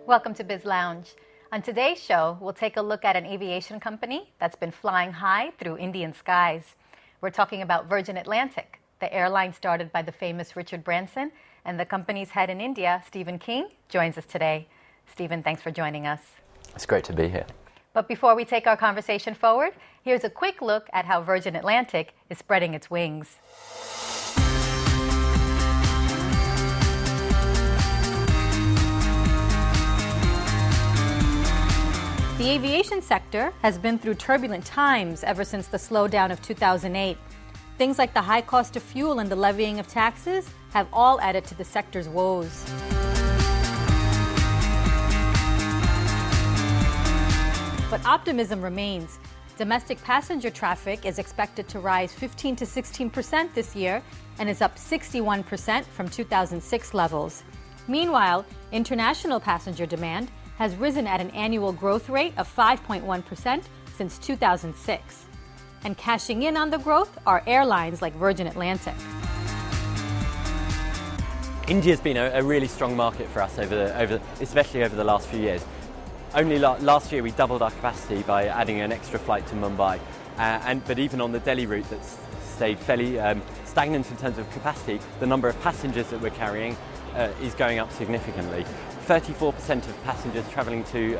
Welcome to Biz Lounge. On today's show, we'll take a look at an aviation company that's been flying high through Indian skies. We're talking about Virgin Atlantic, the airline started by the famous Richard Branson, and the company's head in India, Stephen King, joins us today. Stephen, thanks for joining us. It's great to be here. But before we take our conversation forward, here's a quick look at how Virgin Atlantic is spreading its wings. The aviation sector has been through turbulent times ever since the slowdown of 2008. Things like the high cost of fuel and the levying of taxes have all added to the sector's woes. But optimism remains. Domestic passenger traffic is expected to rise 15 to 16% this year and is up 61% from 2006 levels. Meanwhile, international passenger demand has risen at an annual growth rate of 5.1% since 2006. And cashing in on the growth are airlines like Virgin Atlantic. India's been a really strong market for us, especially over the last few years. Only last year we doubled our capacity by adding an extra flight to Mumbai, but even on the Delhi route that's stayed fairly stagnant in terms of capacity, the number of passengers that we're carrying is going up significantly. 34% of passengers travelling to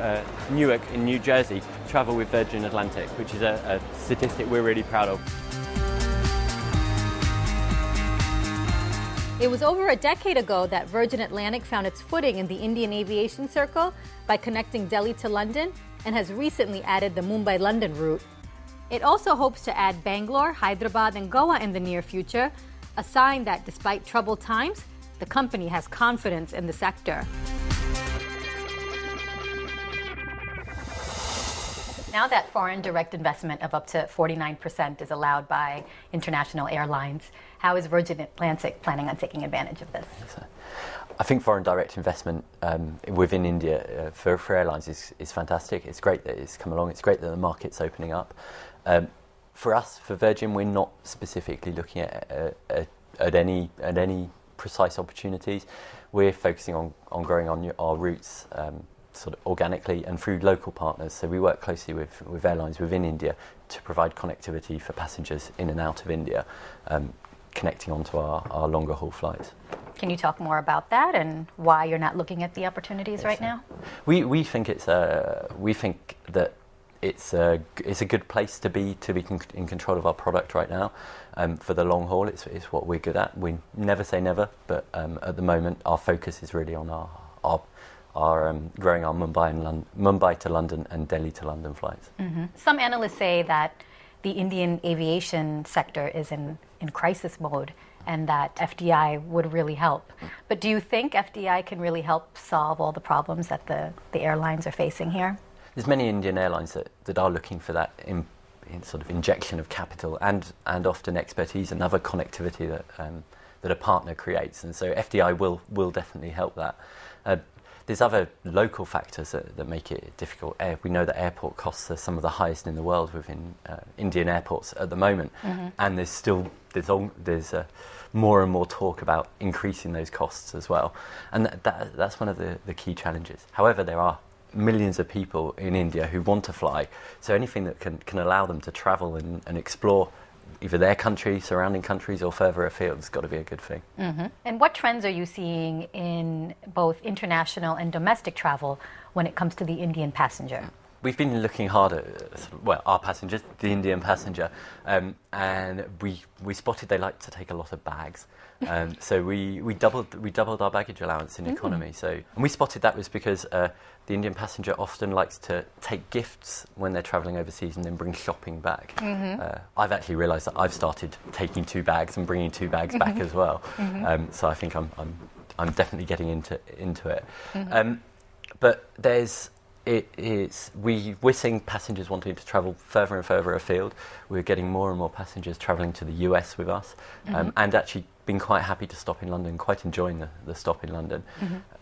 Newark in New Jersey travel with Virgin Atlantic, which is a statistic we're really proud of. It was over a decade ago that Virgin Atlantic found its footing in the Indian aviation circle by connecting Delhi to London and has recently added the Mumbai-London route. It also hopes to add Bangalore, Hyderabad, and Goa in the near future, a sign that despite troubled times, the company has confidence in the sector. Now that foreign direct investment of up to 49% is allowed by international airlines, how is Virgin Atlantic planning on taking advantage of this? I think foreign direct investment within India for airlines is fantastic. It's great that it's come along. It's great that the market's opening up. For us, for Virgin, we're not specifically looking at any precise opportunities. We're focusing on growing our routes sort of organically and through local partners. So we work closely with airlines within India to provide connectivity for passengers in and out of India, connecting onto our longer haul flights. Can you talk more about that and why you're not looking at the opportunities right now? We think that it's a good place to be in control of our product right now. For the long haul, it's what we're good at. We never say never, but at the moment our focus is really on our growing our Mumbai to London and Delhi to London flights. Mm-hmm. Some analysts say that the Indian aviation sector is in crisis mode and that FDI would really help. But do you think FDI can really help solve all the problems that the airlines are facing here? There's many Indian airlines that are looking for that in sort of injection of capital and often expertise and other connectivity that a partner creates. And so FDI will definitely help that. There's other local factors that make it difficult. We know that airport costs are some of the highest in the world within Indian airports at the moment, and there's more and more talk about increasing those costs as well, and that's one of the key challenges. However, there are millions of people in India who want to fly, so anything that can allow them to travel and explore either their country, surrounding countries, or further afield has got to be a good thing. Mm-hmm. And what trends are you seeing in both international and domestic travel when it comes to the Indian passenger? We've been looking hard at our passengers, the Indian passenger, and we spotted they like to take a lot of bags. So we doubled our baggage allowance in economy. And we spotted that was because the Indian passenger often likes to take gifts when they're travelling overseas and then bring shopping back. I've actually realised that I've started taking 2 bags and bringing 2 bags back as well. So I think I'm definitely getting into it. But we're seeing passengers wanting to travel further and further afield. We're getting more and more passengers travelling to the US with us, and actually been quite happy to stop in London, quite enjoying the stop in London.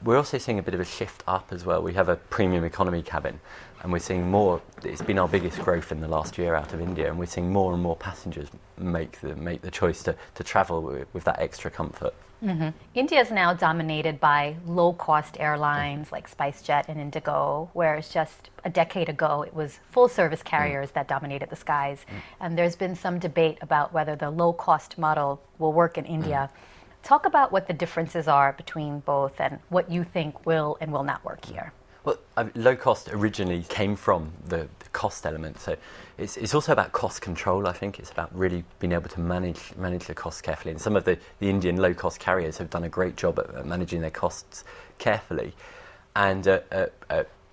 We're also seeing a bit of a shift up as well. We have a premium economy cabin, and we're seeing more. It's been our biggest growth in the last year out of India, and we're seeing more and more passengers make the choice to travel with that extra comfort. India is now dominated by low-cost airlines like SpiceJet and Indigo, whereas just a decade ago it was full-service carriers that dominated the skies. And there's been some debate about whether the low-cost model will work in India. Talk about what the differences are between both and what you think will and will not work here. Well, low cost originally came from the cost element, so it's also about cost control. I think it's about really being able to manage the costs carefully. And some of the Indian low cost carriers have done a great job at managing their costs carefully and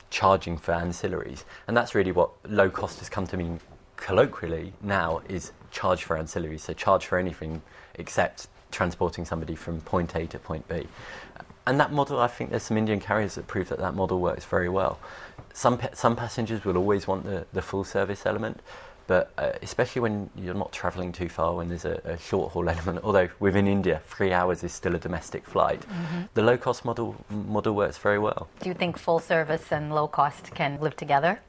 charging for ancillaries. And that's really what low cost has come to mean colloquially now, is charge for ancillaries. So charge for anything except transporting somebody from point A to point B. And that model, I think there's some Indian carriers that prove that that model works very well. Some passengers will always want the full service element, but especially when you're not travelling too far, when there's a short haul element, although within India 3 hours is still a domestic flight, the low cost model works very well. Do you think full service and low cost can live together?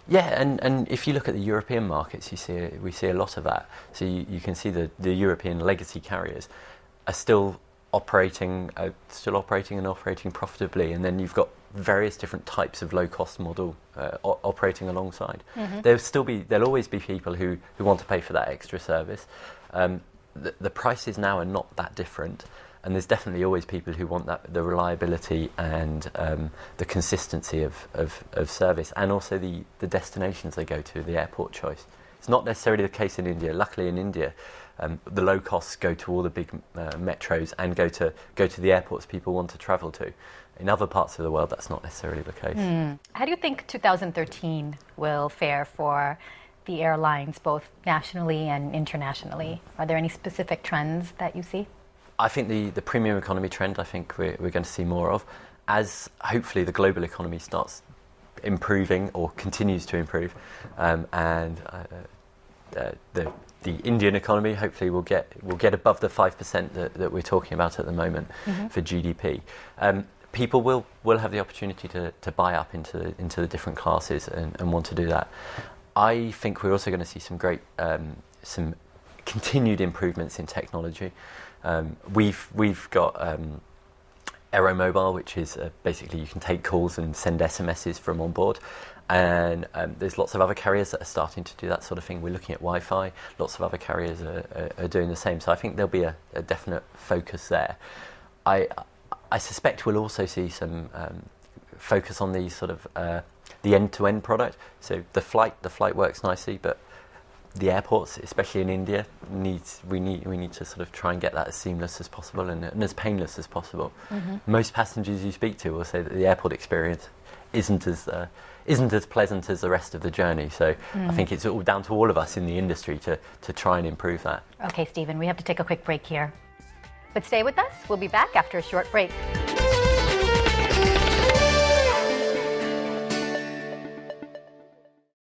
Yeah, and if you look at the European markets, we see a lot of that. So you can see the European legacy carriers are still operating and operating profitably, and then you've got various different types of low-cost model operating alongside. There'll always be people who want to pay for that extra service. The prices now are not that different, and there's definitely always people who want the reliability and the consistency of service, and also the destinations they go to, the airport choice. It's not necessarily the case in India. Luckily in India, the low costs go to all the big metros and go to the airports people want to travel to. In other parts of the world, that's not necessarily the case. How do you think 2013 will fare for the airlines, both nationally and internationally? Are there any specific trends that you see? I think the premium economy trend, I think we're going to see more of, as hopefully the global economy starts improving or continues to improve, and the Indian economy hopefully will get above the 5% that we're talking about at the moment for GDP. People will have the opportunity to buy up into the different classes and want to do that. I think we're also going to see some great some continued improvements in technology. We've got Aeromobile, which is basically you can take calls and send SMSs from on board. And there's lots of other carriers that are starting to do that sort of thing. We're looking at Wi-Fi. Lots of other carriers are doing the same. So I think there'll be a definite focus there. I suspect we'll also see some focus on the sort of the end-to-end product. So the flight works nicely, but the airports, especially in India, we need to sort of try and get that as seamless as possible and as painless as possible. Most passengers you speak to will say that the airport experience isn't as pleasant as the rest of the journey. So I think it's all down to all of us in the industry to try and improve that. Okay, Stephen, we have to take a quick break here. But stay with us. We'll be back after a short break.